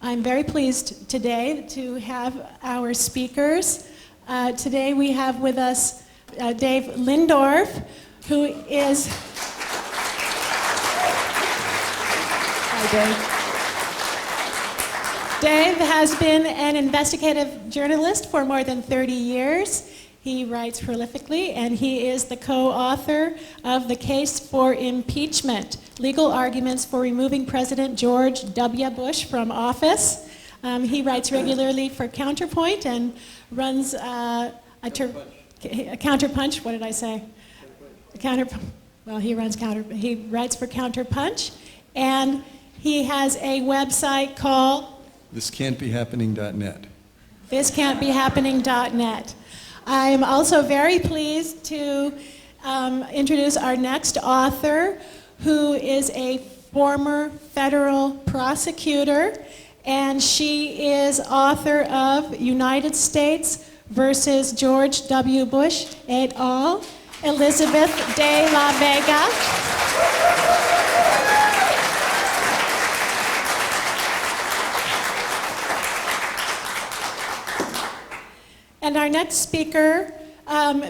I'm very pleased today to have our speakers. Today we have with us Dave Lindorf, who is... Hi, Dave. Dave has been an investigative journalist for more than 30 years. He writes prolifically, and he is the co-author of The Case for Impeachment, Legal Arguments for Removing President George W. Bush from Office. He writes regularly for Counterpoint and runs Counterpunch. What did I say? He writes for Counterpunch, and he has a website called thiscan'tbehappening.net. Thiscan'tbehappening.net. I am also very pleased to introduce our next author, who is a former federal prosecutor, and she is author of United States versus George W. Bush et al., Elizabeth de la Vega. And our next speaker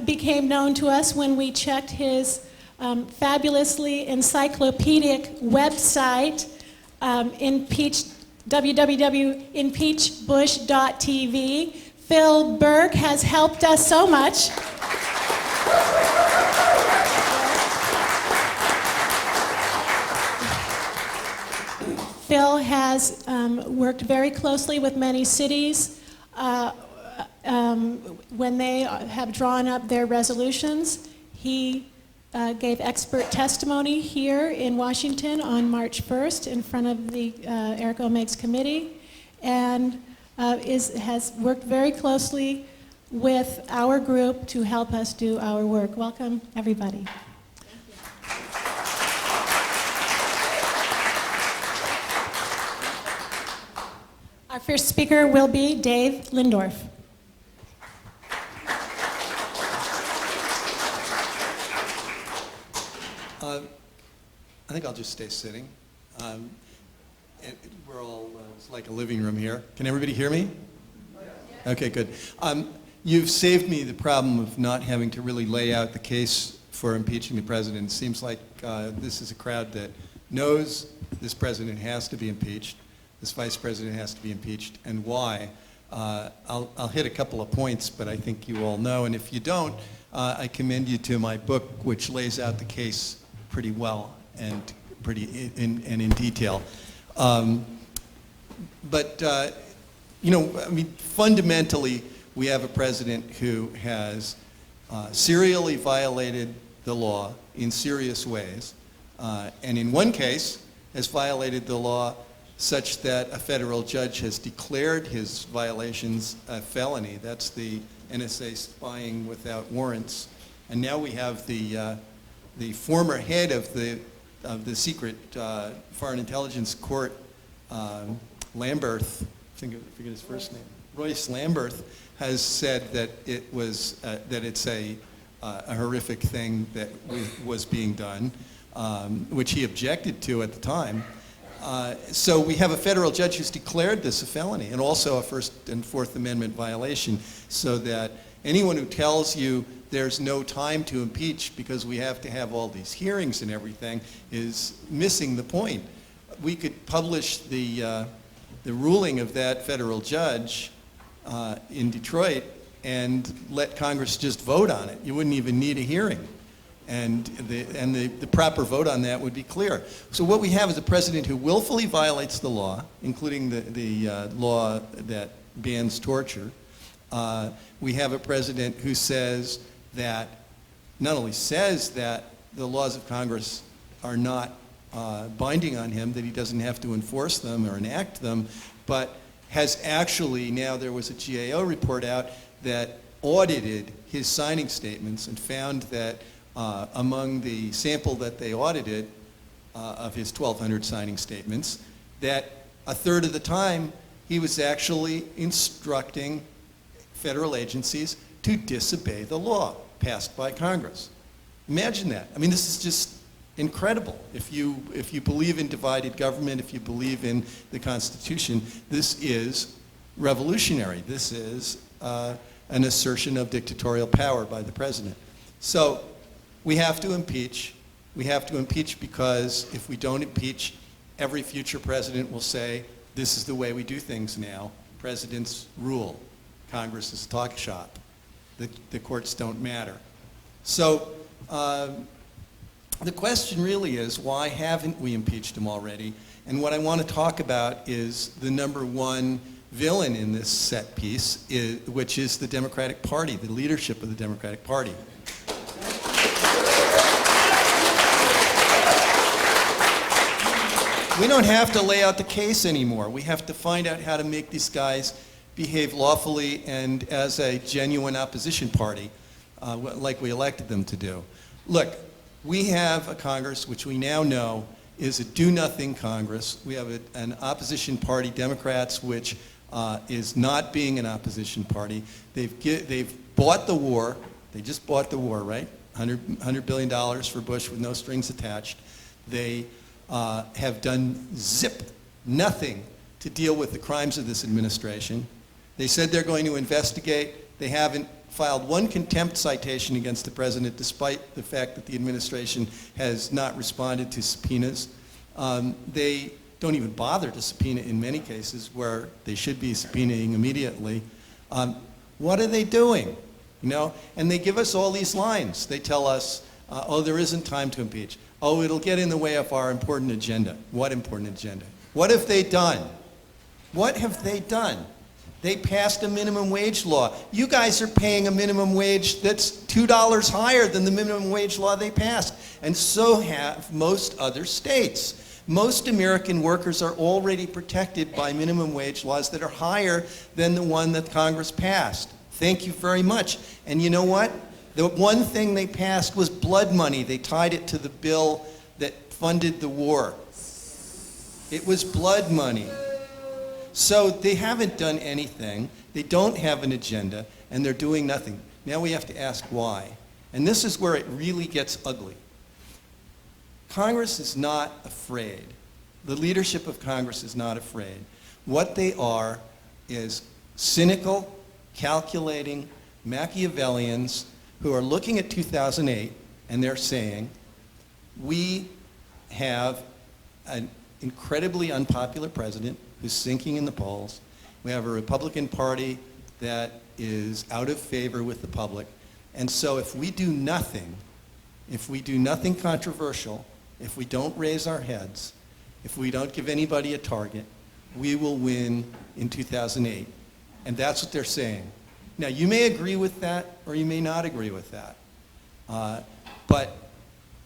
became known to us when we checked his fabulously encyclopedic website, www.impeachbush.tv. Phil Berg has helped us so much. Phil has worked very closely with many cities when they have drawn up their resolutions. He gave expert testimony here in Washington on March 1st in front of the Eric Omeigs Committee, and has worked very closely with our group to help us do our work. Welcome, everybody. Our first speaker will be Dave Lindorf. I think I'll just stay sitting. We're all, it's like a living room here. Can everybody hear me? Okay, good. You've saved me the problem of not having to really lay out the case for impeaching the president. It seems like this is a crowd that knows this president has to be impeached, this vice president has to be impeached, and why. I'll hit a couple of points, but I think you all know, and if you don't, I commend you to my book, which lays out the case pretty well and pretty in detail. Fundamentally, we have a president who has serially violated the law in serious ways, and in one case has violated the law such that a federal judge has declared his violations a felony. That's the NSA spying without warrants. And now we have the former head of the secret Foreign Intelligence Court, Lamberth, I forget his first name, Royce Lamberth, has said that it was that it's a horrific thing that was being done, which he objected to at the time. So we have a federal judge who's declared this a felony and also a First and Fourth Amendment violation, so that anyone who tells you there's no time to impeach because we have to have all these hearings and everything is missing the point. We could publish the ruling of that federal judge in Detroit and let Congress just vote on it. You wouldn't even need a hearing. And the proper vote on that would be clear. So what we have is a president who willfully violates the law, including the law that bans torture. We have a president who says that, not only says that the laws of Congress are not binding on him, that he doesn't have to enforce them or enact them, but has actually, now there was a GAO report out that audited his signing statements and found that among the sample that they audited of his 1,200 signing statements, that a third of the time he was actually instructing federal agencies to disobey the law passed by Congress. Imagine that. I mean, this is just incredible. If you believe in divided government, if you believe in the Constitution, this is revolutionary. This is an assertion of dictatorial power by the president. So we have to impeach. We have to impeach because if we don't impeach, every future president will say, this is the way we do things now. Presidents rule. Congress is a talk shop. The courts don't matter. So the question really is, why haven't we impeached him already? And what I want to talk about is the number one villain in this set piece, which is the Democratic Party, the leadership of the Democratic Party. We don't have to lay out the case anymore. We have to find out how to make these guys behave lawfully and as a genuine opposition party, like we elected them to do. Look, we have a Congress which we now know is a do-nothing Congress. We have an opposition party, Democrats, which is not being an opposition party. They've bought the war. They just bought the war, right? $100 billion for Bush with no strings attached. They have done nothing to deal with the crimes of this administration. They said they're going to investigate. They haven't filed one contempt citation against the president, despite the fact that the administration has not responded to subpoenas. They don't even bother to subpoena in many cases where they should be subpoenaing immediately. What are they doing? You know, and they give us all these lines. They tell us, oh, there isn't time to impeach. Oh, it'll get in the way of our important agenda. What important agenda? What have they done? What have they done? They passed a minimum wage law. You guys are paying a minimum wage that's $2 higher than the minimum wage law they passed, and so have most other states. Most American workers are already protected by minimum wage laws that are higher than the one that Congress passed. Thank you very much. And you know what? The one thing they passed was blood money. They tied it to the bill that funded the war. It was blood money. So they haven't done anything. They don't have an agenda, and they're doing nothing. Now we have to ask why. And this is where it really gets ugly. Congress is not afraid. The leadership of Congress is not afraid. What they are is cynical, calculating Machiavellians who are looking at 2008 and they're saying, we have an incredibly unpopular president who's sinking in the polls. We have a Republican Party that is out of favor with the public. And so if we do nothing controversial, if we don't raise our heads, if we don't give anybody a target, we will win in 2008. And that's what they're saying. Now, you may agree with that, or you may not agree with that. But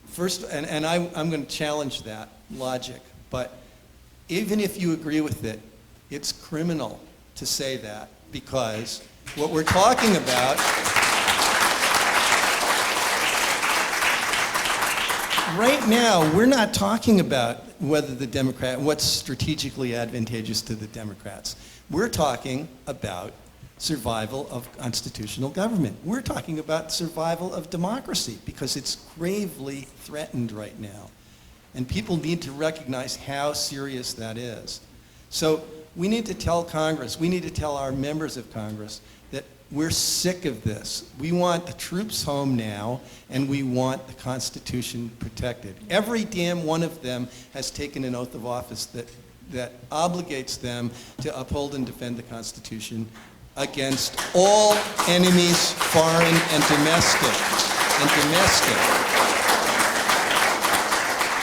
first, and I'm going to challenge that logic, but even if you agree with it, it's criminal to say that, because what we're talking about, right now, we're not talking about whether what's strategically advantageous to the Democrats. We're talking about survival of constitutional government. We're talking about survival of democracy because it's gravely threatened right now. And people need to recognize how serious that is. So we need to tell Congress, we need to tell our members of Congress that we're sick of this. We want the troops home now, and we want the Constitution protected. Every damn one of them has taken an oath of office that obligates them to uphold and defend the Constitution against all enemies, foreign and domestic.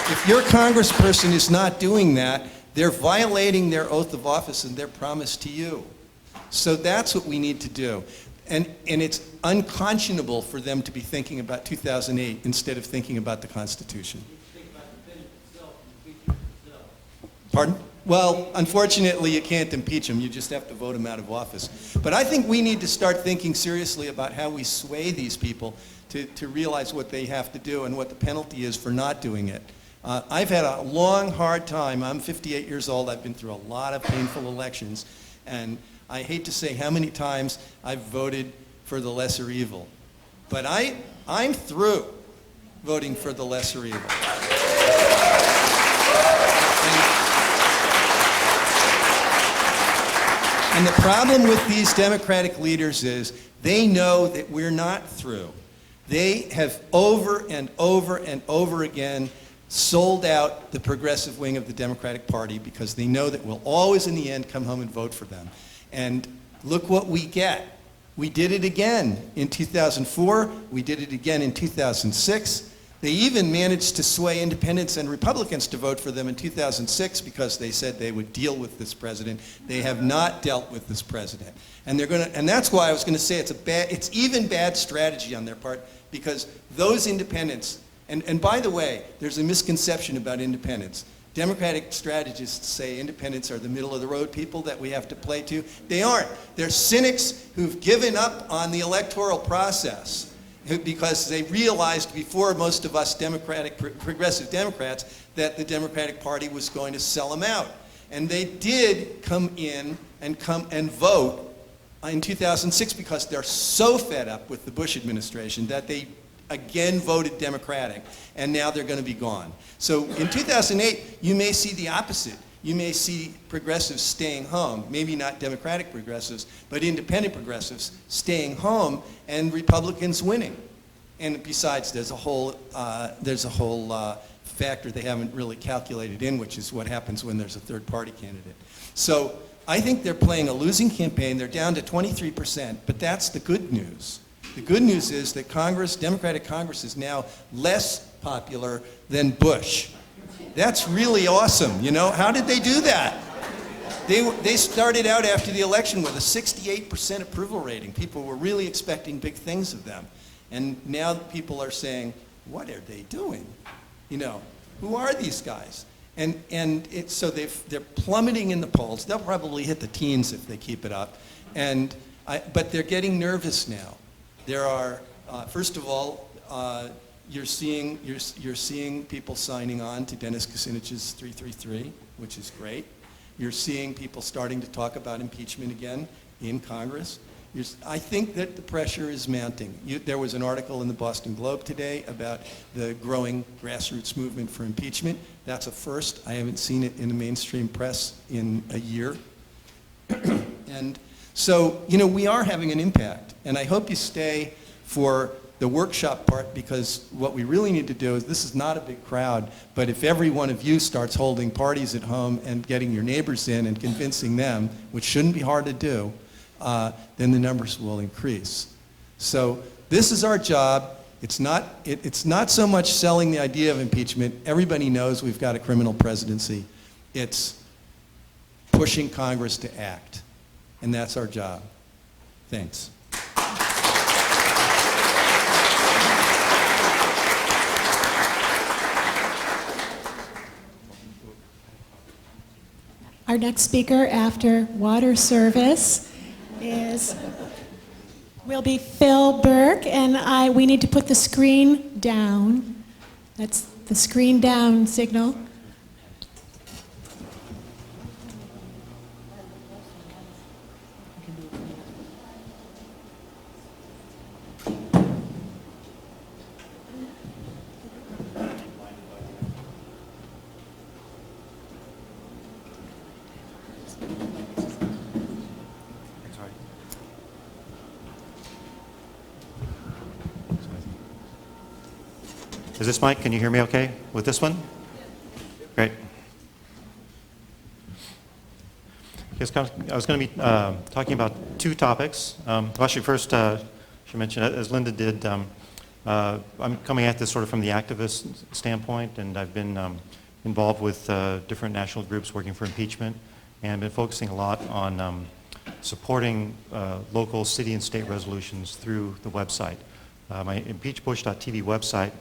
If your congressperson is not doing that, they're violating their oath of office and their promise to you. So that's what we need to do. And it's unconscionable for them to be thinking about 2008 instead of thinking about the Constitution. Pardon? Well, unfortunately, you can't impeach him. You just have to vote him out of office. But I think we need to start thinking seriously about how we sway these people to realize what they have to do and what the penalty is for not doing it. I've had a long, hard time. I'm 58 years old. I've been through a lot of painful elections. And I hate to say how many times I've voted for the lesser evil. But I'm through voting for the lesser evil. And the problem with these Democratic leaders is they know that we're not through. They have over and over and over again sold out the progressive wing of the Democratic Party because they know that we'll always in the end come home and vote for them. And look what we get. We did it again in 2004. We did it again in 2006. They even managed to sway independents and Republicans to vote for them in 2006 because they said they would deal with this president. They have not dealt with this president. And that's why I was going to say it's even bad strategy on their part, because those independents, and by the way, there's a misconception about independents. Democratic strategists say independents are the middle of the road people that we have to play to. They aren't. They're cynics who've given up on the electoral process because they realized before most of us progressive Democrats that the Democratic Party was going to sell them out. And they did come in and vote in 2006 because they're so fed up with the Bush administration that they again voted Democratic, and now they're going to be gone. So in 2008, you may see the opposite. You may see progressives staying home, maybe not Democratic progressives, but independent progressives staying home and Republicans winning. And besides, there's a whole factor they haven't really calculated in, which is what happens when there's a third party candidate. So I think they're playing a losing campaign. They're down to 23%, but that's the good news. The good news is that Democratic Congress is now less popular than Bush. That's really awesome, you know? How did they do that? They started out after the election with a 68% approval rating. People were really expecting big things of them. And now people are saying, what are they doing? You know, who are these guys? So they're plummeting in the polls. They'll probably hit the teens if they keep it up. But they're getting nervous now. There are, first of all, you're seeing people signing on to Dennis Kucinich's 333, which is great. You're seeing people starting to talk about impeachment again in Congress. I think that the pressure is mounting. There was an article in the Boston Globe today about the growing grassroots movement for impeachment. That's a first. I haven't seen it in the mainstream press in a year. And so, you know, we are having an impact. And I hope you stay for the workshop part, because what we really need to do is, this is not a big crowd, but if every one of you starts holding parties at home and getting your neighbors in and convincing them, which shouldn't be hard to do, then the numbers will increase. So this is our job. It's not so much selling the idea of impeachment. Everybody knows we've got a criminal presidency. It's pushing Congress to act. And that's our job. Thanks. Our next speaker after water service will be Phil Burke, and we need to put the screen down. That's the screen down signal. Is this mic, can you hear me okay with this one? Great. Yes, I was going to be talking about two topics. Actually, first, I should mention, as Linda did, I'm coming at this sort of from the activist standpoint, and I've been involved with different national groups working for impeachment, and been focusing a lot on supporting local city and state resolutions through the website. My impeachbush.tv website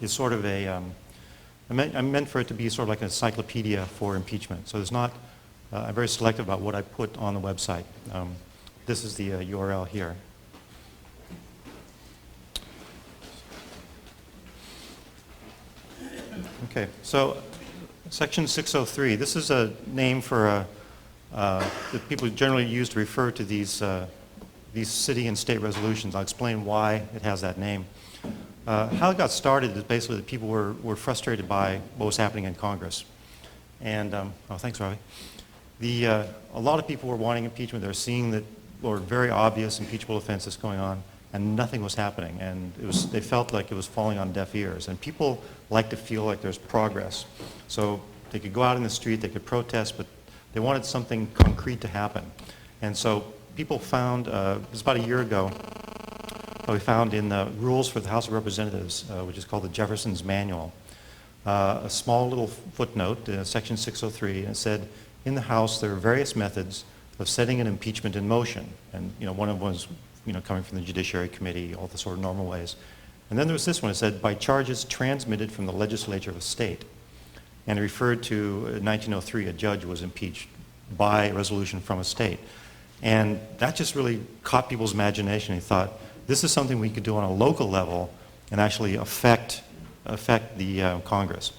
is sort of I'm meant for it to be sort of like an encyclopedia for impeachment. So there's not, I'm very selective about what I put on the website. This is the URL here. Okay, so section 603, this is a name for that people generally use to refer to these city and state resolutions. I'll explain why it has that name. How it got started is basically that people were frustrated by what was happening in Congress. And, oh, thanks, Ravi. A lot of people were wanting impeachment. They were seeing that were very obvious impeachable offenses going on, and nothing was happening. And they felt like it was falling on deaf ears. And people like to feel like there's progress. So they could go out in the street, they could protest, but they wanted something concrete to happen. And so people found, it was about a year ago, we found in the rules for the House of Representatives, which is called the Jefferson's Manual, a small little footnote, section 603, and it said, in the House there are various methods of setting an impeachment in motion. And one of them was coming from the Judiciary Committee, all the sort of normal ways. And then there was this one, it said, by charges transmitted from the legislature of a state. And it referred to 1903, a judge was impeached by a resolution from a state. And that just really caught people's imagination. They thought, this is something we could do on a local level and actually affect the Congress.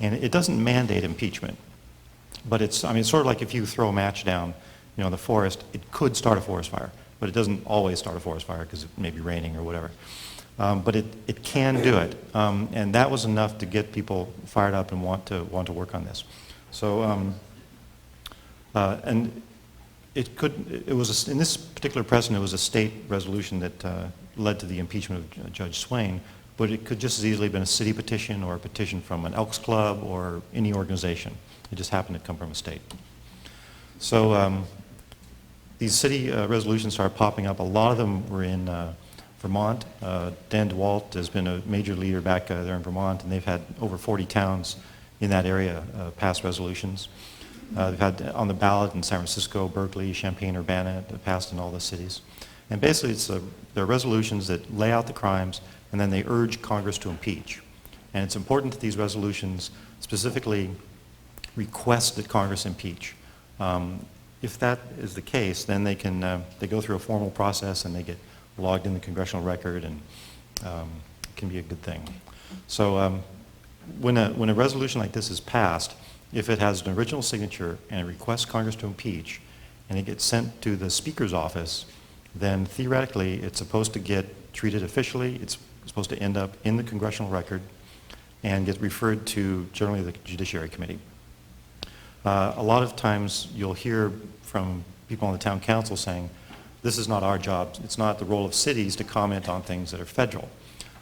And it doesn't mandate impeachment, but it's sort of like if you throw a match down, in the forest, it could start a forest fire, but it doesn't always start a forest fire because it may be raining or whatever. But it can do it, and that was enough to get people fired up and want to work on this. So, and it was in this particular precedent, it was a state resolution that led to the impeachment of Judge Swain, but it could just as easily have been a city petition or a petition from an Elks Club or any organization. It just happened to come from a state. So these city resolutions started popping up. A lot of them were in Vermont. Dan DeWalt has been a major leader back there in Vermont, and they've had over 40 towns in that area pass resolutions. They've had on the ballot in San Francisco, Berkeley, Champaign-Urbana, passed in all the cities. And basically, they're resolutions that lay out the crimes, and then they urge Congress to impeach. And it's important that these resolutions specifically request that Congress impeach. If that is the case, then they go through a formal process and they get logged in the congressional record, and it can be a good thing. So when a resolution like this is passed, if it has an original signature and it requests Congress to impeach, and it gets sent to the Speaker's office, then theoretically it's supposed to get treated officially. It's supposed to end up in the congressional record and get referred to generally the Judiciary Committee. A lot of times you'll hear from people on the town council saying, this is not our job. It's not the role of cities to comment on things that are federal.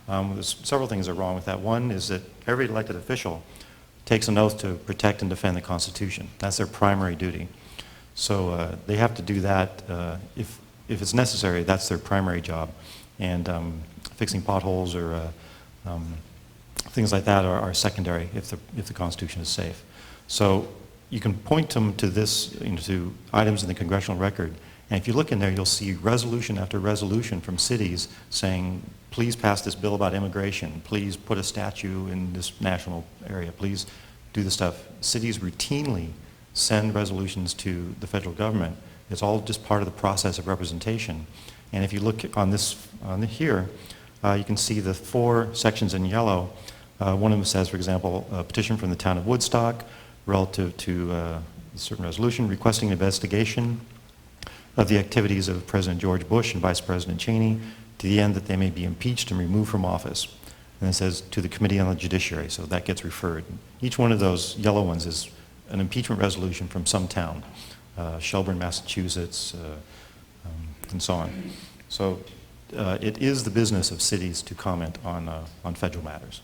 There's several things that are wrong with that. One is that every elected official takes an oath to protect and defend the Constitution. That's their primary duty. So they have to do that. If it's necessary, that's their primary job. And fixing potholes or things like that are secondary if the Constitution is safe. So you can point them to this, to items in the congressional record, and if you look in there, you'll see resolution after resolution from cities saying, please pass this bill about immigration, please put a statue in this national area, please do this stuff. Cities routinely send resolutions to the federal government. It's all just part of the process of representation. And if you look on here, you can see the 4 sections in yellow. One of them says, for example, a petition from the town of Woodstock relative to a certain resolution requesting an investigation of the activities of President George Bush and Vice President Cheney to the end that they may be impeached and removed from office. And it says to the Committee on the Judiciary, so that gets referred. Each one of those yellow ones is an impeachment resolution from some town, Shelburne, Massachusetts, and so on. So it is the business of cities to comment on federal matters.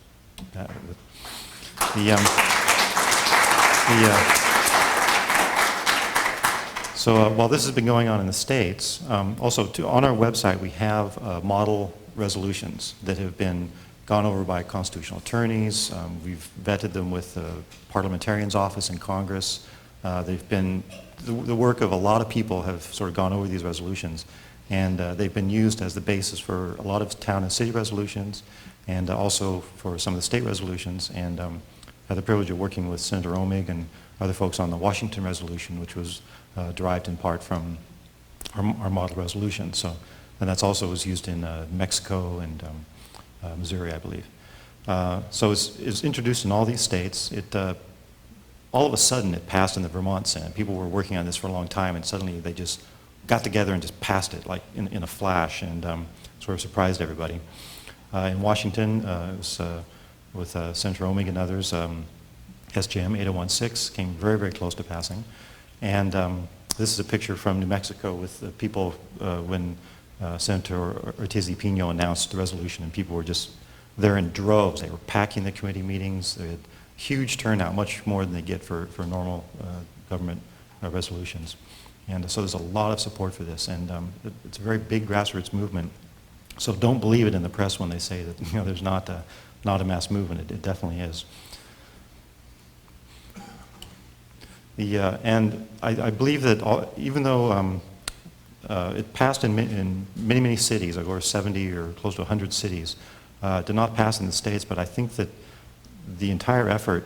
So while this has been going on in the States, also on our website we have model resolutions that have been gone over by constitutional attorneys. We've vetted them with the parliamentarian's office in Congress. They've been, the work of a lot of people have sort of gone over these resolutions, and they've been used as the basis for a lot of town and city resolutions, and also for some of the state resolutions. And I had the privilege of working with Senator Omig and other folks on the Washington resolution, which was derived in part from our model resolution. So, and that's also was used in Mexico and Missouri, I believe. So it's introduced in all these states. All of a sudden it passed in the Vermont Senate. People were working on this for a long time, and suddenly they just got together and just passed it like in a flash, and sort of surprised everybody. In Washington, it was with Senator Omig and others, SJM 8016 came very, very close to passing. And this is a picture from New Mexico with the people when Senator Ortiz-Pino announced the resolution, and people were just there in droves. They were packing the committee meetings. They had huge turnout, much more than they get for normal government resolutions. And so there's a lot of support for this, and it's a very big grassroots movement. So don't believe it in the press when they say that there's not a mass movement. It definitely is. And I believe that even though it passed in many, many cities, like over 70 or close to 100 cities, did not pass in the States, but I think that the entire effort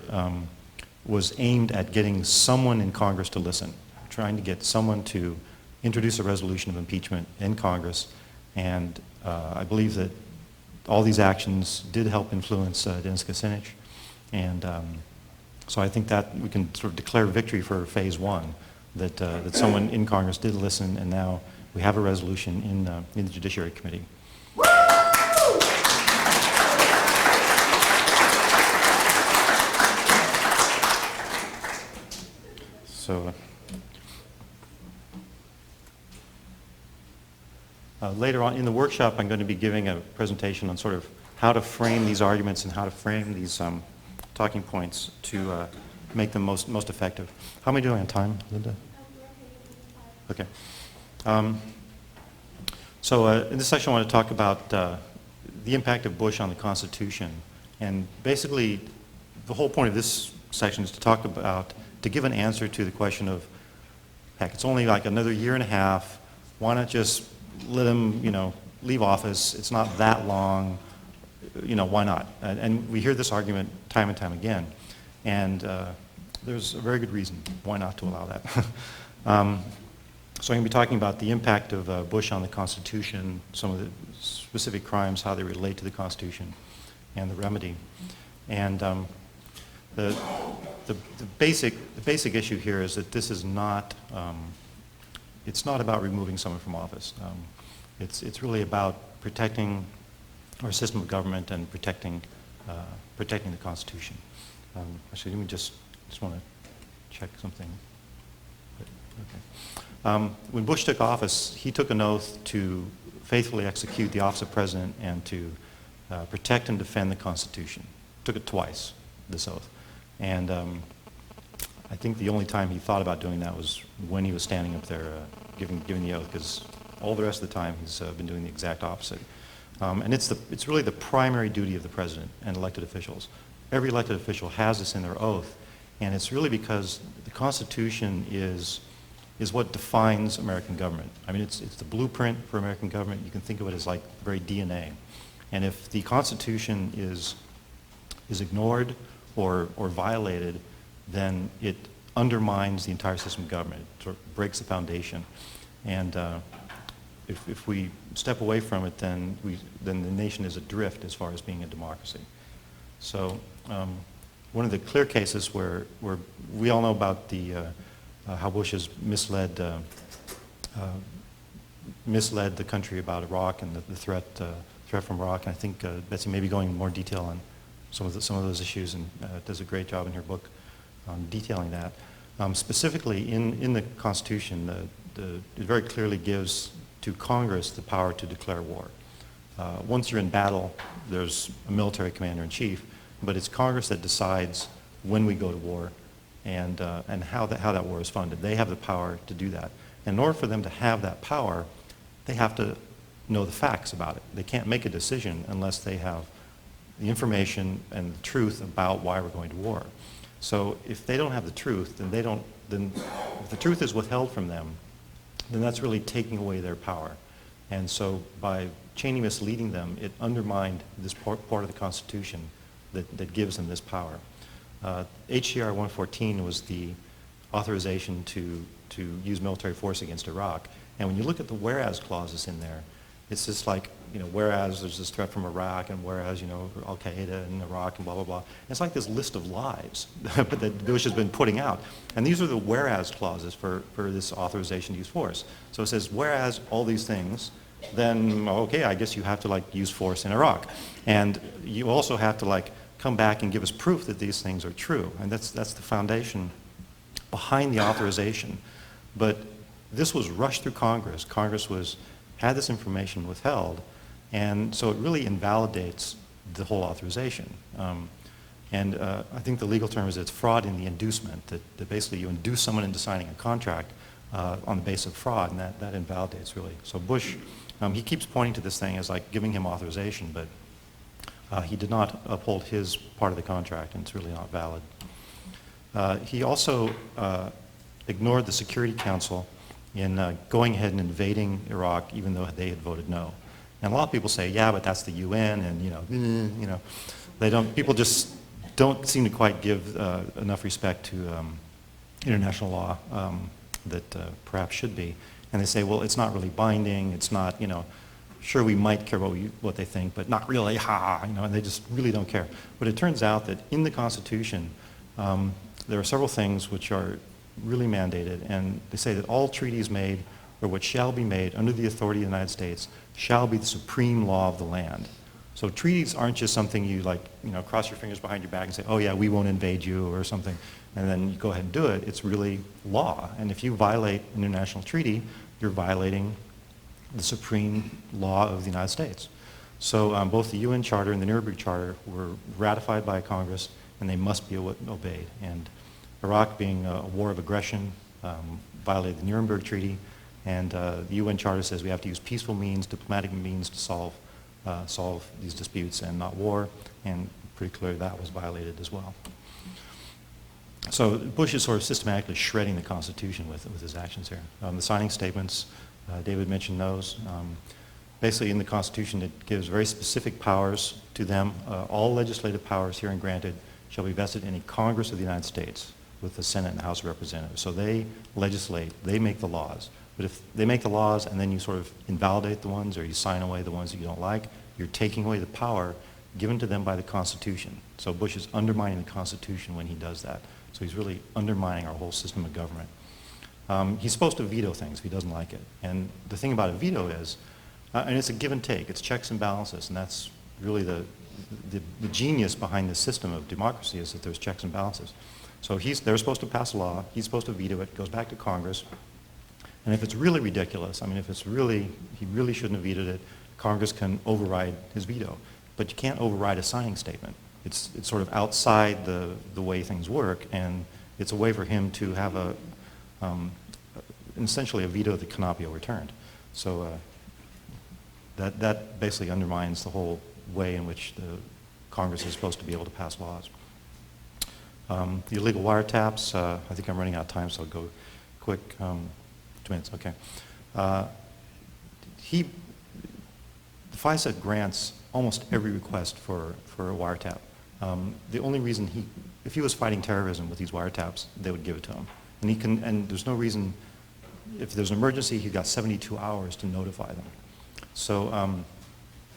was aimed at getting someone in Congress to listen, trying to get someone to introduce a resolution of impeachment in Congress. And I believe that all these actions did help influence Dennis Kucinich. And so I think that we can sort of declare victory for phase one, that someone in Congress did listen, and now we have a resolution in the Judiciary Committee. So later on in the workshop, I'm going to be giving a presentation on sort of how to frame these arguments and how to frame these talking points to make them most effective. How am I doing on time, Linda? Okay. So in this section, I want to talk about the impact of Bush on the Constitution. And basically, the whole point of this section is to talk about, to give an answer to the question of, heck, it's only like another year and a half. Why not just let him, leave office? It's not that long. Why not? And we hear this argument time and time again. And there's a very good reason why not to allow that. So I'm going to be talking about the impact of Bush on the Constitution, some of the specific crimes, how they relate to the Constitution, and the remedy. And the basic issue here is that this is not, it's not about removing someone from office. It's really about protecting our system of government and protecting the Constitution. Actually, let me just want to check something. Okay. When Bush took office, he took an oath to faithfully execute the office of president and to protect and defend the Constitution. Took it twice, this oath. And I think the only time he thought about doing that was when he was standing up there giving the oath, because all the rest of the time he's been doing the exact opposite. And it's really the primary duty of the president and elected officials. Every elected official has this in their oath, and it's really because the Constitution is what defines American government. I mean, it's the blueprint for American government. You can think of it as like the very DNA. And if the Constitution is ignored or violated, then it undermines the entire system of government. It sort of breaks the foundation. And if we step away from it, then the nation is adrift as far as being a democracy. So one of the clear cases where we all know about how Bush has misled the country about Iraq and the threat from Iraq. And I think Betsy may be going in more detail on some of those issues, and does a great job in her book on detailing that. Specifically, in the Constitution, it very clearly gives to Congress the power to declare war. Once you're in battle, there's a military commander-in-chief, but it's Congress that decides when we go to war and how that war is funded. They have the power to do that. And in order for them to have that power, they have to know the facts about it. They can't make a decision unless they have the information and the truth about why we're going to war. So if they don't have the truth, then if the truth is withheld from them, then that's really taking away their power. And so by Cheney misleading them, it undermined this part of the Constitution that gives them this power. HCR 114 was the authorization to use military force against Iraq. And when you look at the whereas clauses in there, it's just like, whereas there's this threat from Iraq, and whereas, Al-Qaeda in Iraq, and blah, blah, blah. And it's like this list of lies that Bush has been putting out. And these are the whereas clauses for this authorization to use force. So it says, whereas all these things, then, okay, I guess you have to, use force in Iraq. And you also have to, come back and give us proof that these things are true. And that's the foundation behind the authorization. But this was rushed through Congress. Congress had this information withheld, and so it really invalidates the whole authorization. I think the legal term is it's fraud in the inducement, that basically you induce someone into signing a contract on the basis of fraud, and that invalidates really. So Bush, he keeps pointing to this thing as like giving him authorization, but he did not uphold his part of the contract, and it's really not valid. He also ignored the Security Council in going ahead and invading Iraq, even though they had voted no. And a lot of people say, yeah, but that's the UN, and they don't. People just don't seem to quite give enough respect to international law that perhaps should be. And they say, well, it's not really binding. It's not, sure we might care about what they think, but not really, and they just really don't care. But it turns out that in the Constitution, there are several things which are really mandated, and they say that all treaties made or what shall be made under the authority of the United States shall be the supreme law of the land. So treaties aren't just something you cross your fingers behind your back and say, oh yeah, we won't invade you or something, and then you go ahead and do it. It's really law. And if you violate an international treaty, you're violating the supreme law of the United States. So both the UN Charter and the Nuremberg Charter were ratified by Congress, and they must be obeyed. And Iraq, being a war of aggression, violated the Nuremberg Treaty, and the UN Charter says we have to use peaceful means, diplomatic means to solve these disputes and not war, and pretty clearly that was violated as well. So Bush is sort of systematically shredding the Constitution with his actions here. The signing statements, David mentioned those. Basically in the Constitution it gives very specific powers to them. All legislative powers herein granted shall be vested in a Congress of the United States with the Senate and the House of Representatives. So they legislate, they make the laws. But if they make the laws and then you sort of invalidate the ones or you sign away the ones that you don't like, you're taking away the power given to them by the Constitution. So Bush is undermining the Constitution when he does that. So he's really undermining our whole system of government. He's supposed to veto things if he doesn't like it. And the thing about a veto is, and it's a give and take, it's checks and balances, and that's really the genius behind this system of democracy is that there's checks and balances. So they're supposed to pass a law, he's supposed to veto it, goes back to Congress, and if it's really ridiculous, if he really shouldn't have vetoed it, Congress can override his veto. But you can't override a signing statement. It's sort of outside the way things work, and it's a way for him to have essentially a veto that cannot be overturned. So that basically undermines the whole way in which the Congress is supposed to be able to pass laws. The illegal wiretaps, I think I'm running out of time, so I'll go quick. 2 minutes, okay. The FISA grants almost every request for a wiretap. The only reason if he was fighting terrorism with these wiretaps, they would give it to him. And there's no reason, if there's an emergency, he got 72 hours to notify them. So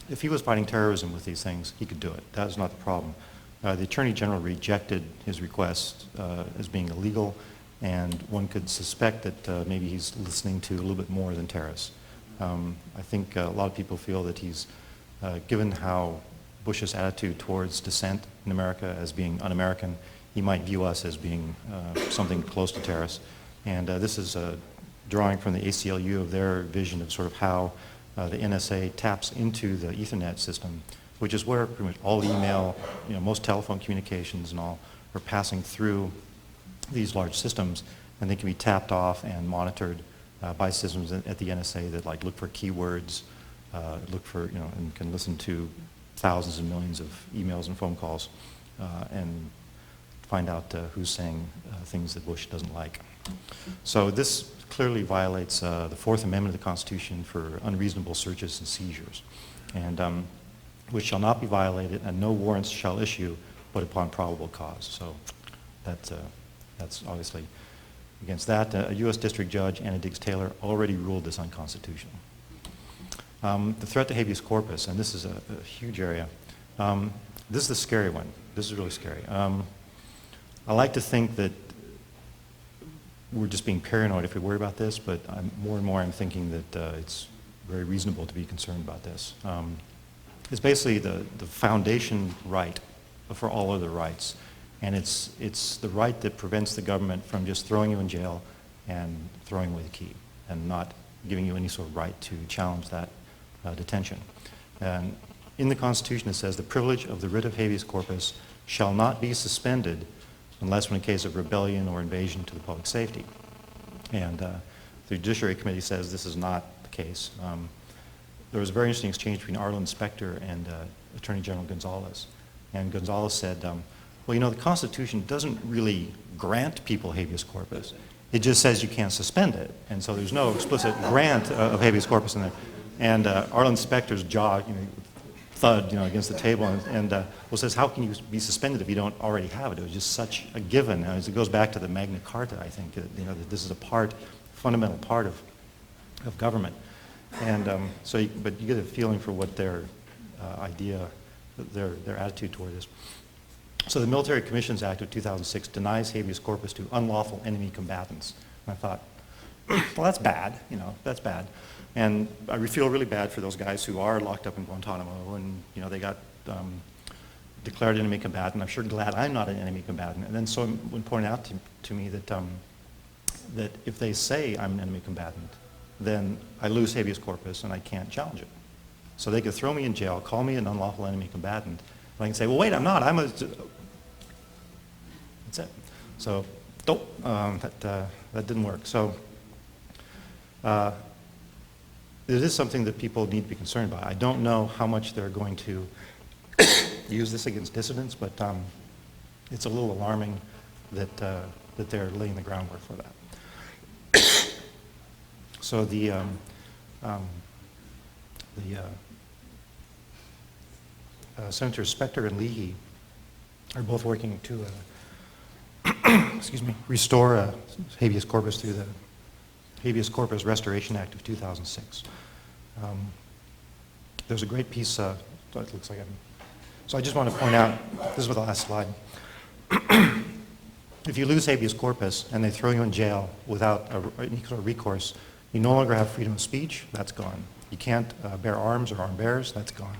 if he was fighting terrorism with these things, he could do it. That is not the problem. The Attorney General rejected his request as being illegal, and one could suspect that maybe he's listening to a little bit more than terrorists. I think a lot of people feel that he's, given how Bush's attitude towards dissent in America as being un-American, he might view us as being something close to terrorists. And this is drawing from the ACLU of their vision of sort of how the NSA taps into the Ethernet system, which is where pretty much all email, most telephone communications and all are passing through these large systems, and they can be tapped off and monitored by systems at the NSA that look for keywords, look for, and can listen to thousands and millions of emails and phone calls and find out who's saying things that Bush doesn't like. So this clearly violates the Fourth Amendment of the Constitution for unreasonable searches and seizures, and which shall not be violated, and no warrants shall issue but upon probable cause. So that's obviously against that. A U.S. District Judge, Anna Diggs Taylor, already ruled this unconstitutional. The threat to habeas corpus, and this is a huge area. This is the scary one. This is really scary. I like to think that we're just being paranoid if we worry about this, but more and more I'm thinking that it's very reasonable to be concerned about this. It's basically the foundation right for all other rights. And it's the right that prevents the government from just throwing you in jail and throwing away the key and not giving you any sort of right to challenge that detention. And in the Constitution it says the privilege of the writ of habeas corpus shall not be suspended unless in a case of rebellion or invasion to the public safety. And the Judiciary Committee says this is not the case. There was a very interesting exchange between Arlen Specter and Attorney General Gonzalez. And Gonzalez said, well, you know, the Constitution doesn't really grant people habeas corpus. It just says you can't suspend it. And so there's no explicit grant of habeas corpus in there. And Arlen Specter's jaw, thud, against the table, and well, says, how can you be suspended if you don't already have it? It was just such a given. As it goes back to the Magna Carta, I think, that this is a fundamental part of government. And but you get a feeling for what their idea, their attitude toward this. So the Military Commissions Act of 2006 denies habeas corpus to unlawful enemy combatants. And I thought, well, that's bad, that's bad. And I feel really bad for those guys who are locked up in Guantanamo and, they got declared enemy combatant. I'm sure glad I'm not an enemy combatant. And then someone pointed out to me that, that if they say I'm an enemy combatant, then I lose habeas corpus and I can't challenge it. So they could throw me in jail, call me an unlawful enemy combatant, and I can say, well, wait, I'm not. That's it. So, nope, that didn't work. So, it is something that people need to be concerned about. I don't know how much they're going to use this against dissidents, but it's a little alarming that they're laying the groundwork for that. So Senators Specter and Leahy are both working to restore habeas corpus through the Habeas Corpus Restoration Act of 2006. There's a great piece, it looks like so I just want to point out, this is the last slide. If you lose habeas corpus and they throw you in jail without any sort of recourse, you no longer have freedom of speech, that's gone. You can't bear arms or arm bearers, that's gone.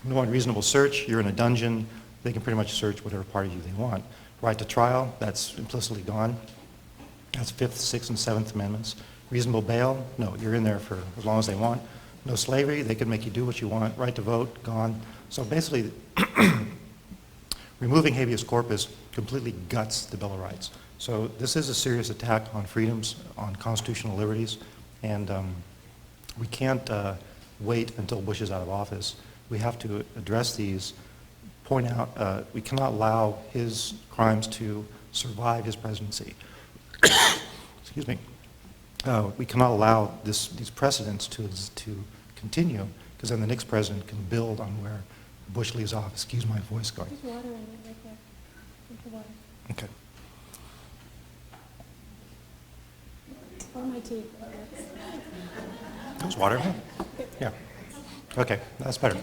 No unreasonable search, you're in a dungeon, they can pretty much search whatever part of you they want. Right to trial, that's implicitly gone. That's 5th, 6th, and 7th Amendments. Reasonable bail, no, you're in there for as long as they want. No slavery, they can make you do what you want. Right to vote, gone. So basically, removing habeas corpus completely guts the Bill of Rights. So this is a serious attack on freedoms, on constitutional liberties, and we can't wait until Bush is out of office. We have to address these, point out, we cannot allow his crimes to survive his presidency. Excuse me. We cannot allow these precedents to continue, because then the next president can build on where Bush leaves off. Excuse my voice going. There's water in it right there. Drink the water. Okay. Or my tea. There's water? Yeah. Okay, that's better.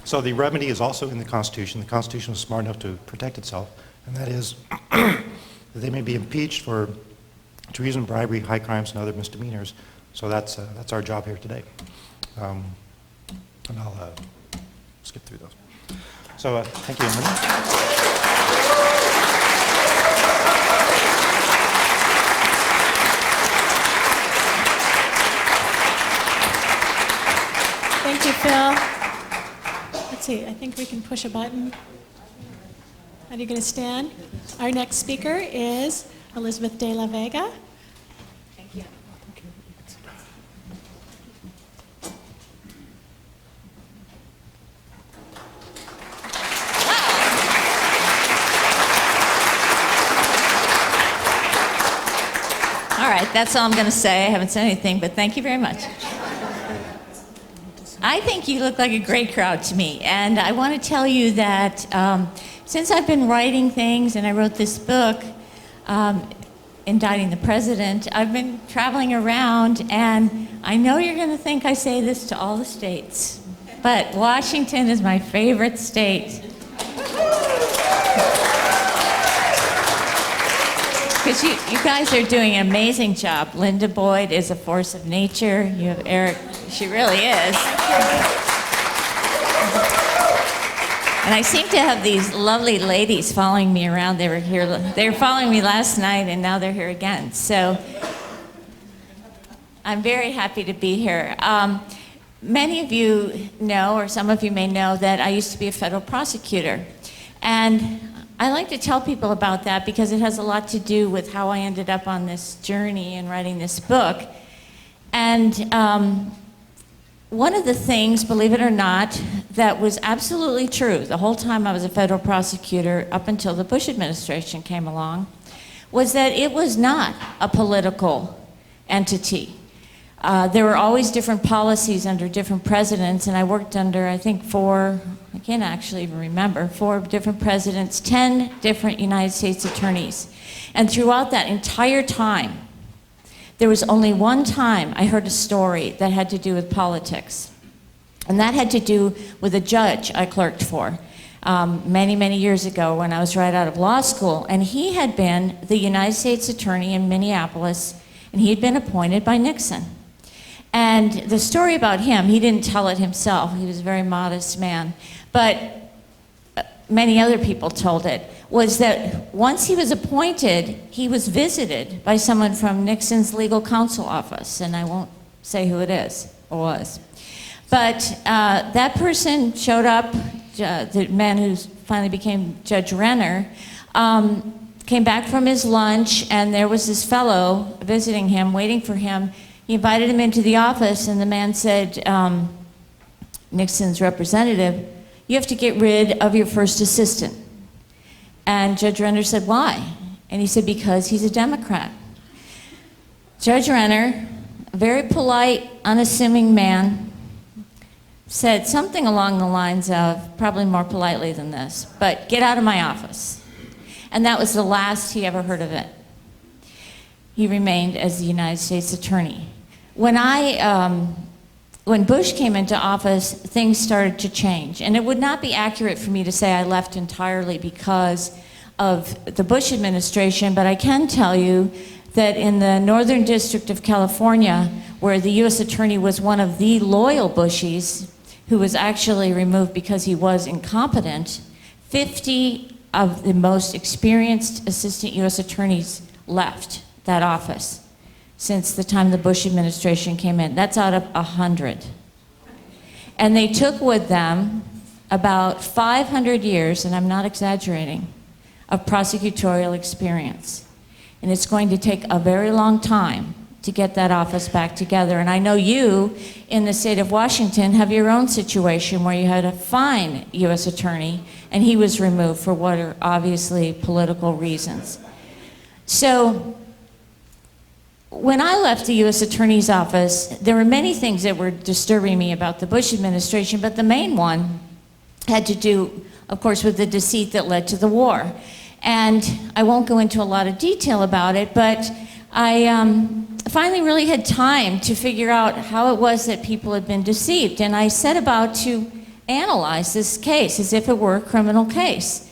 So the remedy is also in the Constitution. The Constitution is smart enough to protect itself, and that is that they may be impeached for treason, bribery, high crimes, and other misdemeanors. So that's our job here today. And I'll skip through those. So thank you, Linda. Thank you, Phil. Let's see, I think we can push a button. Are you going to stand? Our next speaker is Elizabeth de la Vega. Thank you. All right, that's all I'm going to say. I haven't said anything, but thank you very much. I think you look like a great crowd to me, and I want to tell you that since I've been writing things and I wrote this book, Indicting the President, I've been traveling around, and I know you're going to think I say this to all the states, but Washington is my favorite state. Because you guys are doing an amazing job. Linda Boyd is a force of nature. You have Eric, she really is. And I seem to have these lovely ladies following me around. They were following me last night, and now they're here again. So I'm very happy to be here. Many of you know, or some of you may know, that I used to be a federal prosecutor. And I like to tell people about that because it has a lot to do with how I ended up on this journey and writing this book. And one of the things, believe it or not, that was absolutely true the whole time I was a federal prosecutor up until the Bush administration came along was that it was not a political entity. There were always different policies under different presidents, and I worked under, I think, I can't actually even remember, 4 different presidents, 10 different United States attorneys. And throughout that entire time, there was only one time I heard a story that had to do with politics. And that had to do with a judge I clerked for many, many years ago when I was right out of law school. And he had been the United States attorney in Minneapolis, and he had been appointed by Nixon. And the story about him, he didn't tell it himself. He was a very modest man. But many other people told it, was that once he was appointed, he was visited by someone from Nixon's legal counsel office, and I won't say who it is or was. But that person showed up, the man who finally became Judge Renner, came back from his lunch, and there was this fellow visiting him, waiting for him. He invited him into the office, and the man said, Nixon's representative, "You have to get rid of your first assistant." And Judge Renner said, "Why?" And he said, "Because he's a Democrat." Judge Renner, a very polite, unassuming man, said something along the lines of, probably more politely than this, but "Get out of my office." And that was the last he ever heard of it. He remained as the United States attorney. When Bush came into office, things started to change. And it would not be accurate for me to say I left entirely because of the Bush administration, but I can tell you that in the Northern District of California, where the U.S. attorney was one of the loyal Bushies, who was actually removed because he was incompetent, 50 of the most experienced assistant U.S. attorneys left that office since the time the Bush administration came in. That's out of 100. And they took with them about 500 years, and I'm not exaggerating, of prosecutorial experience. And it's going to take a very long time to get that office back together. And I know you, in the state of Washington, have your own situation where you had a fine U.S. attorney, and he was removed for what are obviously political reasons. So when I left the U.S. Attorney's Office, there were many things that were disturbing me about the Bush administration, but the main one had to do, of course, with the deceit that led to the war. And I won't go into a lot of detail about it, but I finally really had time to figure out how it was that people had been deceived. And I set about to analyze this case as if it were a criminal case.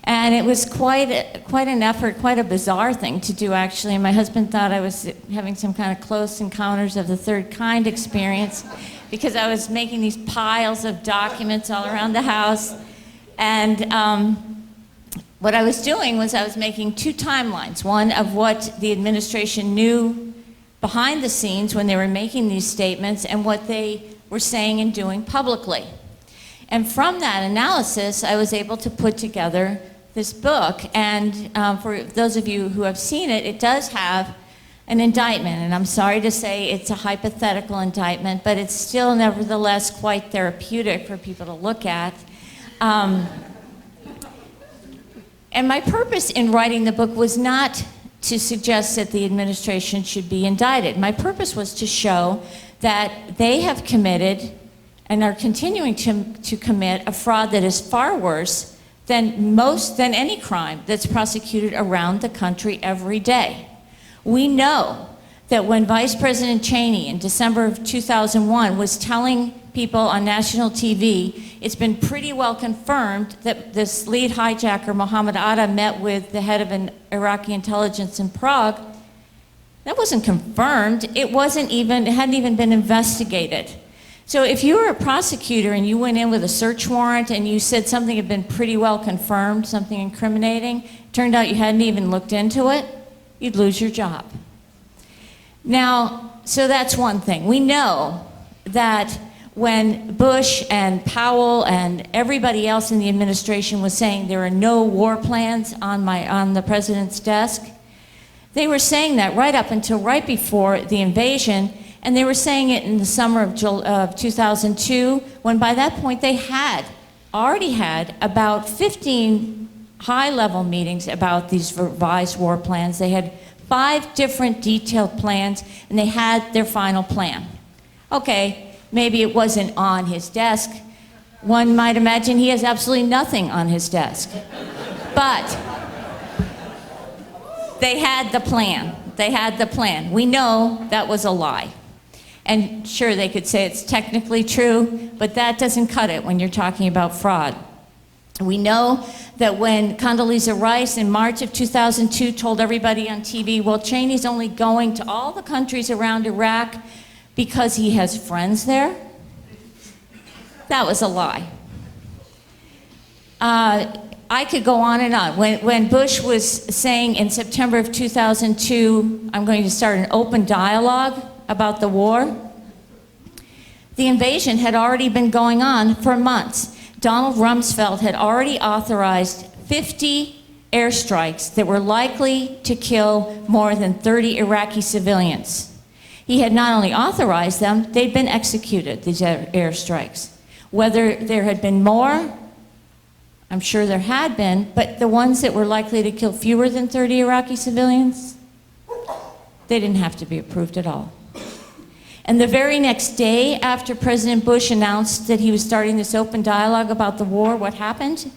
And it was quite an effort, quite a bizarre thing to do, actually. And my husband thought I was having some kind of close encounters of the third kind experience because I was making these piles of documents all around the house. And what I was doing was I was making 2 timelines, one of what the administration knew behind the scenes when they were making these statements and what they were saying and doing publicly. And from that analysis, I was able to put together this book. And for those of you who have seen it, it does have an indictment. And I'm sorry to say it's a hypothetical indictment, but it's still nevertheless quite therapeutic for people to look at. And my purpose in writing the book was not to suggest that the administration should be indicted. My purpose was to show that they have committed and are continuing to commit a fraud that is far worse than any crime that's prosecuted around the country every day. We know that when Vice President Cheney in December of 2001 was telling people on national TV, it's been pretty well confirmed that this lead hijacker, Mohammed Atta, met with the head of an Iraqi intelligence in Prague. That wasn't confirmed. It hadn't even been investigated. So if you were a prosecutor and you went in with a search warrant and you said something had been pretty well confirmed, something incriminating, turned out you hadn't even looked into it, you'd lose your job. Now, so that's one thing. We know that when Bush and Powell and everybody else in the administration was saying there are no war plans on the president's desk, they were saying that right up until right before the invasion, and they were saying it in the summer of 2002, when by that point they had already had about 15 high-level meetings about these revised war plans. They had 5 different detailed plans, and they had their final plan. Okay. Maybe it wasn't on his desk. One might imagine he has absolutely nothing on his desk. But they had the plan. They had the plan. We know that was a lie. And sure, they could say it's technically true, but that doesn't cut it when you're talking about fraud. We know that when Condoleezza Rice in March of 2002 told everybody on TV, well, Cheney's only going to all the countries around Iraq because he has friends there, that was a lie. I could go on and on. When Bush was saying in September of 2002, I'm going to start an open dialogue about the war, the invasion had already been going on for months. Donald Rumsfeld had already authorized 50 airstrikes that were likely to kill more than 30 Iraqi civilians. He had not only authorized them, they'd been executed, these airstrikes. Whether there had been more, I'm sure there had been, but the ones that were likely to kill fewer than 30 Iraqi civilians, they didn't have to be approved at all. And the very next day after President Bush announced that he was starting this open dialogue about the war, what happened?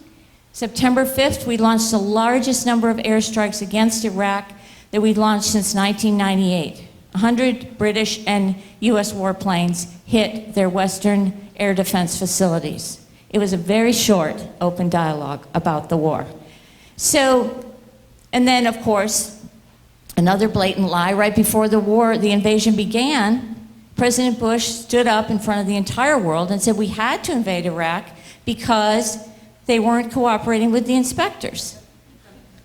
September 5th, we launched the largest number of airstrikes against Iraq that we'd launched since 1998. 100 British and US warplanes hit their Western air defense facilities. It was a very short open dialogue about the war. So, and then of course, another blatant lie, right before the war, the invasion began, President Bush stood up in front of the entire world and said we had to invade Iraq because they weren't cooperating with the inspectors.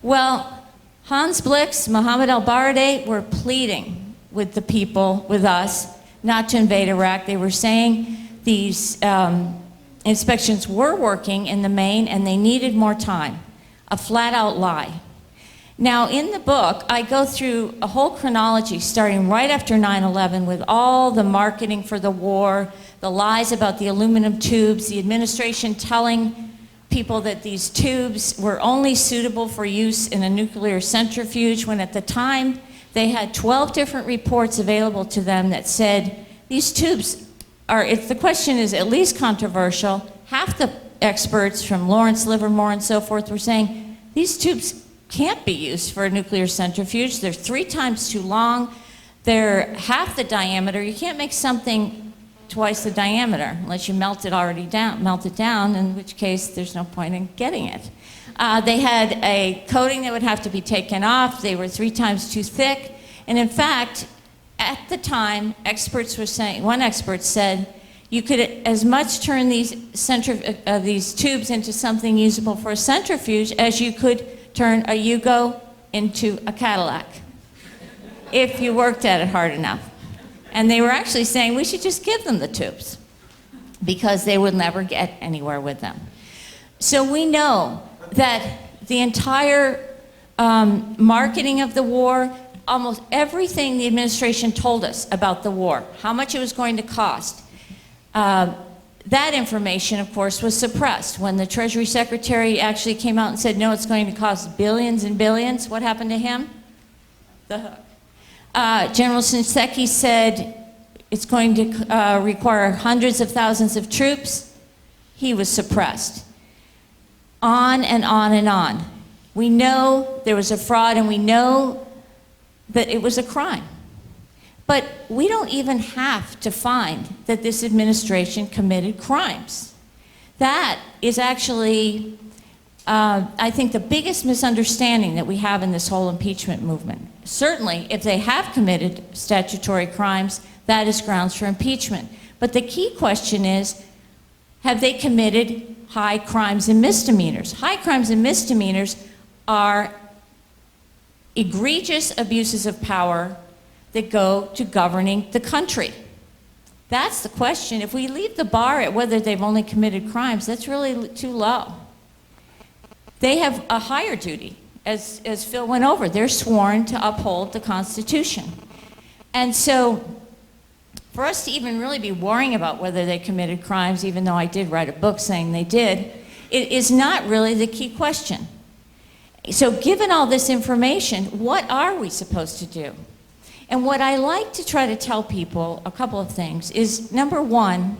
Well, Hans Blix, Mohammed al-Baradei were pleading with the people, with us, not to invade Iraq. They were saying these inspections were working in the main and they needed more time. A flat-out lie. Now, in the book, I go through a whole chronology starting right after 9/11 with all the marketing for the war, the lies about the aluminum tubes, the administration telling people that these tubes were only suitable for use in a nuclear centrifuge, when at the time they had 12 different reports available to them that said these tubes are, if the question is at least controversial, half the experts from Lawrence Livermore and so forth were saying these tubes can't be used for a nuclear centrifuge. They're 3 times too long. They're half the diameter. You can't make something twice the diameter unless you melt it down, in which case there's no point in getting it. They had a coating that would have to be taken off. They were 3 times too thick. And in fact, at the time, experts were saying, one expert said, you could as much turn these tubes into something usable for a centrifuge as you could turn a Yugo into a Cadillac, if you worked at it hard enough. And they were actually saying we should just give them the tubes because they would never get anywhere with them. So we know that the entire marketing of the war, almost everything the administration told us about the war, how much it was going to cost, that information, of course, was suppressed. When the Treasury Secretary actually came out and said, no, it's going to cost billions and billions, what happened to him? The hook. General Shinseki said it's going to require hundreds of thousands of troops. He was suppressed. On and on and on. We know there was a fraud and we know that it was a crime. But we don't even have to find that this administration committed crimes. That is actually, I think, the biggest misunderstanding that we have in this whole impeachment movement. Certainly, if they have committed statutory crimes, that is grounds for impeachment. But the key question is, have they committed high crimes and misdemeanors? High crimes and misdemeanors are egregious abuses of power that go to governing the country. That's the question. If we leave the bar at whether they've only committed crimes, that's really too low. They have a higher duty, as Phil went over. They're sworn to uphold the Constitution. And so, for us to even really be worrying about whether they committed crimes, even though I did write a book saying they did, it is not really the key question. So given all this information, what are we supposed to do? And what I like to try to tell people, a couple of things, is number one,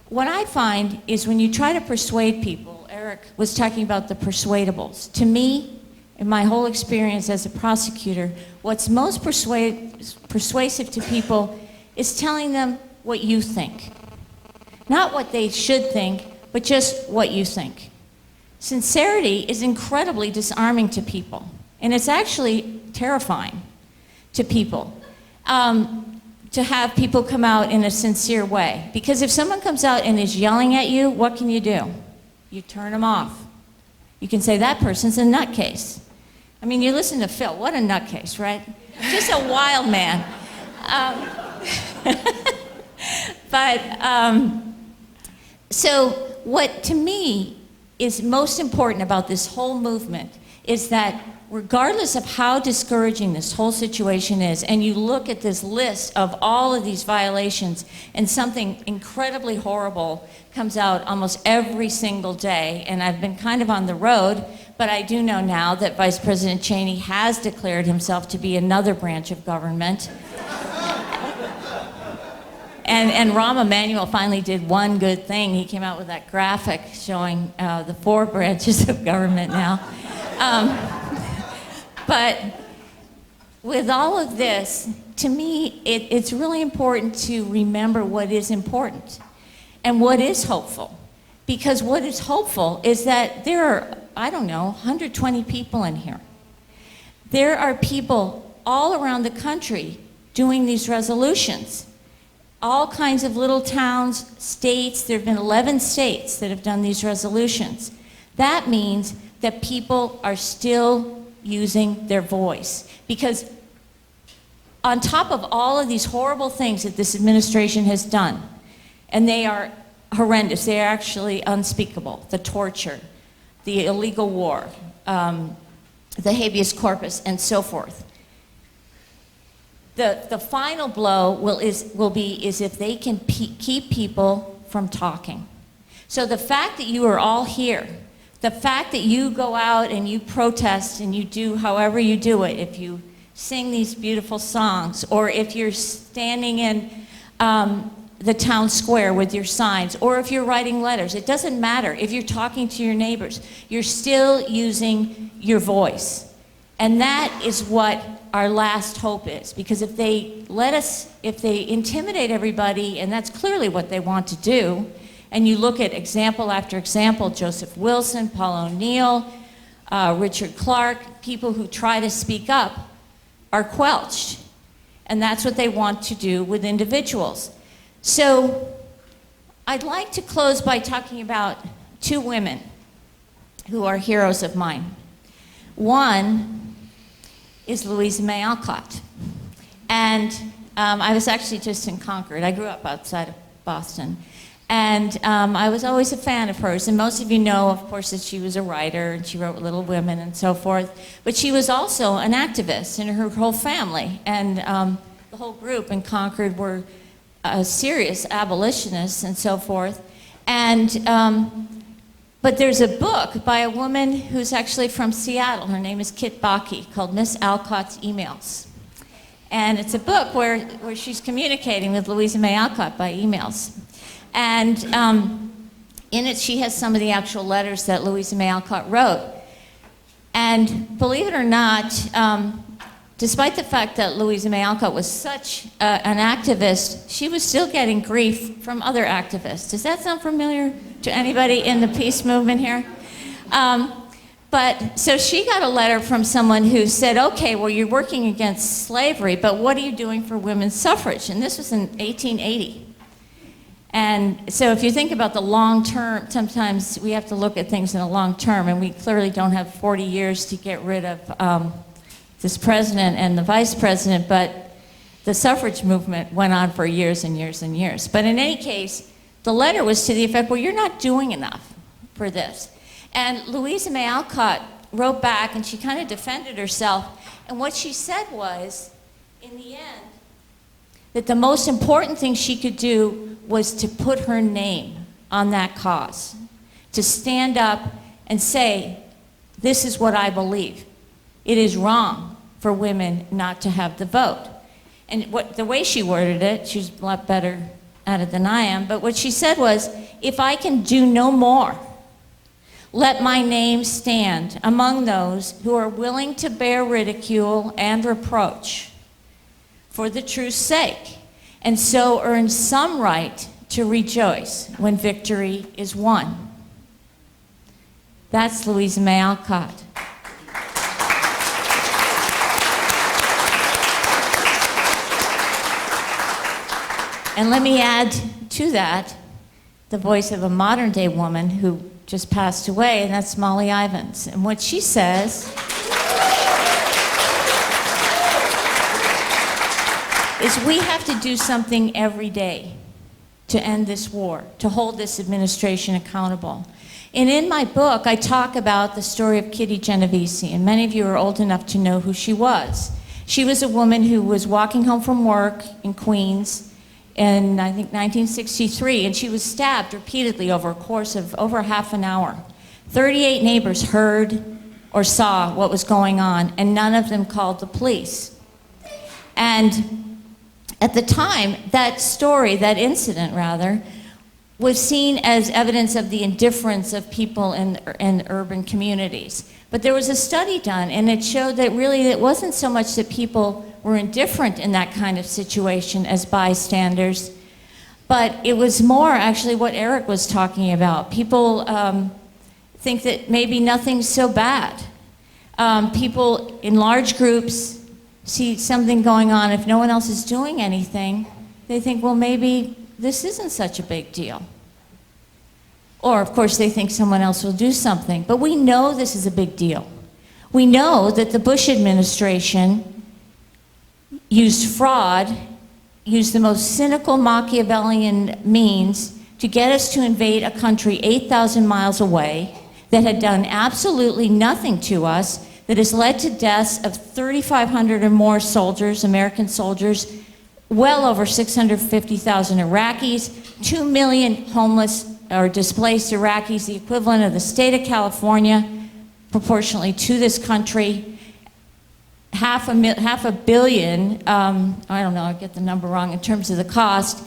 what I find is when you try to persuade people, Eric was talking about the persuadables. To me, in my whole experience as a prosecutor, what's most persuasive to people is telling them what you think. Not what they should think, but just what you think. Sincerity is incredibly disarming to people, and it's actually terrifying to people, to have people come out in a sincere way. Because if someone comes out and is yelling at you, what can you do? You turn them off. You can say, that person's a nutcase. I mean, you listen to Phil, what a nutcase, right? Just a wild man. So what to me is most important about this whole movement is that regardless of how discouraging this whole situation is, and you look at this list of all of these violations, and something incredibly horrible comes out almost every single day, and I've been kind of on the road, but I do know now that Vice President Cheney has declared himself to be another branch of government. And Rahm Emanuel finally did one good thing. He came out with that graphic showing the 4 branches of government now. But with all of this, to me, it's really important to remember what is important and what is hopeful. Because what is hopeful is that there are, I don't know, 120 people in here. There are people all around the country doing these resolutions. All kinds of little towns, states. There have been 11 states that have done these resolutions. That means that people are still using their voice. Because on top of all of these horrible things that this administration has done, and they are horrendous, they are actually unspeakable, the torture, the illegal war, the habeas corpus, and so forth. The final blow will be if they can keep people from talking. So the fact that you are all here, the fact that you go out and you protest and you do however you do it, if you sing these beautiful songs, or if you're standing in the town square with your signs, or if you're writing letters, it doesn't matter. If you're talking to your neighbors, you're still using your voice. And that is what our last hope is. Because if they intimidate everybody, and that's clearly what they want to do, and you look at example after example, Joseph Wilson, Paul O'Neill, Richard Clark, people who try to speak up are quelched. And that's what they want to do with individuals. So I'd like to close by talking about 2 women who are heroes of mine. One is Louisa May Alcott. And I was actually just in Concord. I grew up outside of Boston. And I was always a fan of hers. And most of you know, of course, that she was a writer, and she wrote Little Women and so forth. But she was also an activist, and her whole family. And the whole group in Concord were serious abolitionists and so forth. And but there's a book by a woman who's actually from Seattle. Her name is Kit Bakke, called Miss Alcott's Emails. And it's a book where she's communicating with Louisa May Alcott by emails. And in it, she has some of the actual letters that Louisa May Alcott wrote. And believe it or not, despite the fact that Louisa May Alcott was such an activist, she was still getting grief from other activists. Does that sound familiar to anybody in the peace movement here? But so she got a letter from someone who said, okay, well, you're working against slavery, but what are you doing for women's suffrage? And this was in 1880. And so if you think about the long term, sometimes we have to look at things in the long term, and we clearly don't have 40 years to get rid of this president and the vice president, but the suffrage movement went on for years and years and years. But in any case, the letter was to the effect, well, you're not doing enough for this. And Louisa May Alcott wrote back, and she kind of defended herself, and what she said was, in the end, that the most important thing she could do was to put her name on that cause, to stand up and say, this is what I believe. It is wrong for women not to have the vote. And the way she worded it, she's a lot better at it than I am, but what she said was, if I can do no more, let my name stand among those who are willing to bear ridicule and reproach for the truth's sake, and so earn some right to rejoice when victory is won. That's Louisa May Alcott. And let me add to that the voice of a modern day woman who just passed away, and that's Molly Ivins. And what she says is we have to do something every day to end this war, to hold this administration accountable. And in my book, I talk about the story of Kitty Genovese, and many of you are old enough to know who she was. She was a woman who was walking home from work in Queens in, I think, 1963, and she was stabbed repeatedly over a course of over half an hour. 38 neighbors heard or saw what was going on, and none of them called the police. And at the time, that story, that incident rather, was seen as evidence of the indifference of people in urban communities. But there was a study done, and it showed that really it wasn't so much that people were indifferent in that kind of situation as bystanders, but it was more actually what Eric was talking about. People think that maybe nothing's so bad. People in large groups see something going on. If no one else is doing anything, they think, well, maybe this isn't such a big deal. Or, of course, they think someone else will do something. But we know this is a big deal. We know that the Bush administration used fraud, used the most cynical Machiavellian means to get us to invade a country 8,000 miles away that had done absolutely nothing to us, that has led to deaths of 3,500 or more soldiers, American soldiers, well over 650,000 Iraqis, 2 million homeless or displaced Iraqis, the equivalent of the state of California, proportionally to this country, half a billion, I don't know, I get the number wrong in terms of the cost,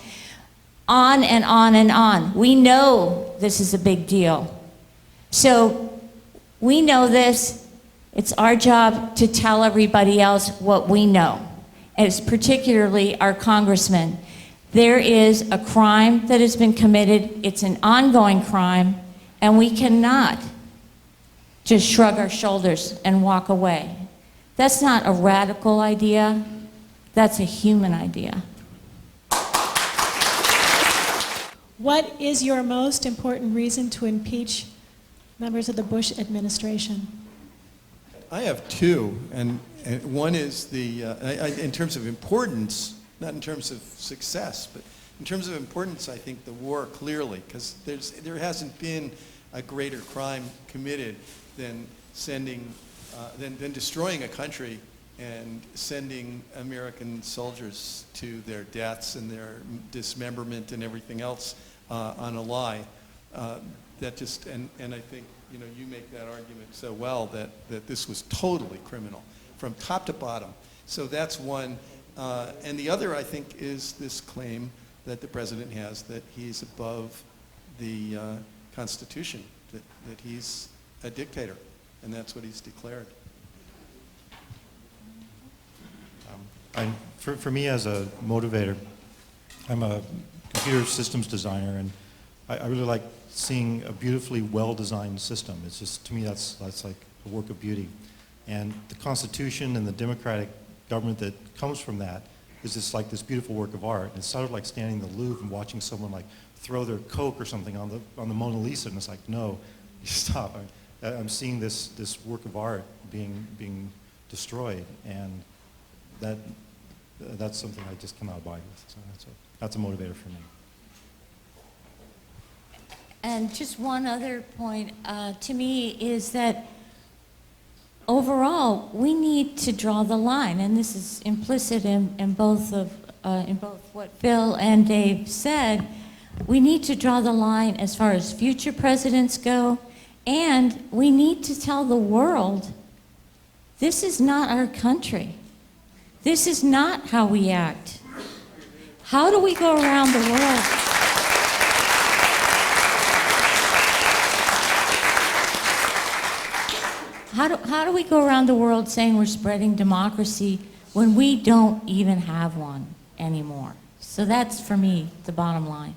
on and on and on. We know this is a big deal. So we know this. It's our job to tell everybody else what we know, and it's particularly our congressmen. There is a crime that has been committed. It's an ongoing crime, and we cannot just shrug our shoulders and walk away. That's not a radical idea. That's a human idea. What is your most important reason to impeach members of the Bush administration? I have two, and one is in terms of importance, not in terms of success, but in terms of importance, I think the war clearly, because there hasn't been a greater crime committed than than destroying a country and sending American soldiers to their deaths and their dismemberment and everything else on a lie. That just, and I think, you know, you make that argument so well that this was totally criminal from top to bottom. So that's one. And the other, I think, is this claim that the president has that he's above the Constitution, that he's a dictator, and that's what he's declared. For me as a motivator, I'm a computer systems designer, and I really like seeing a beautifully well-designed system. It's just, to me, that's like a work of beauty. And the Constitution and the democratic government that comes from that is just like this beautiful work of art. It's sort of like standing in the Louvre and watching someone like throw their Coke or something on the Mona Lisa, and it's like, no, you stop. I'm seeing this work of art being destroyed, and that's something I just cannot abide with. So that's a motivator for me. And just one other point to me is that overall we need to draw the line, and this is implicit in both what Phil and Dave said. We need to draw the line as far as future presidents go, and we need to tell the world this is not our country. This is not how we act. How do we go around the world? How do we go around the world saying we're spreading democracy when we don't even have one anymore? So that's, for me, the bottom line.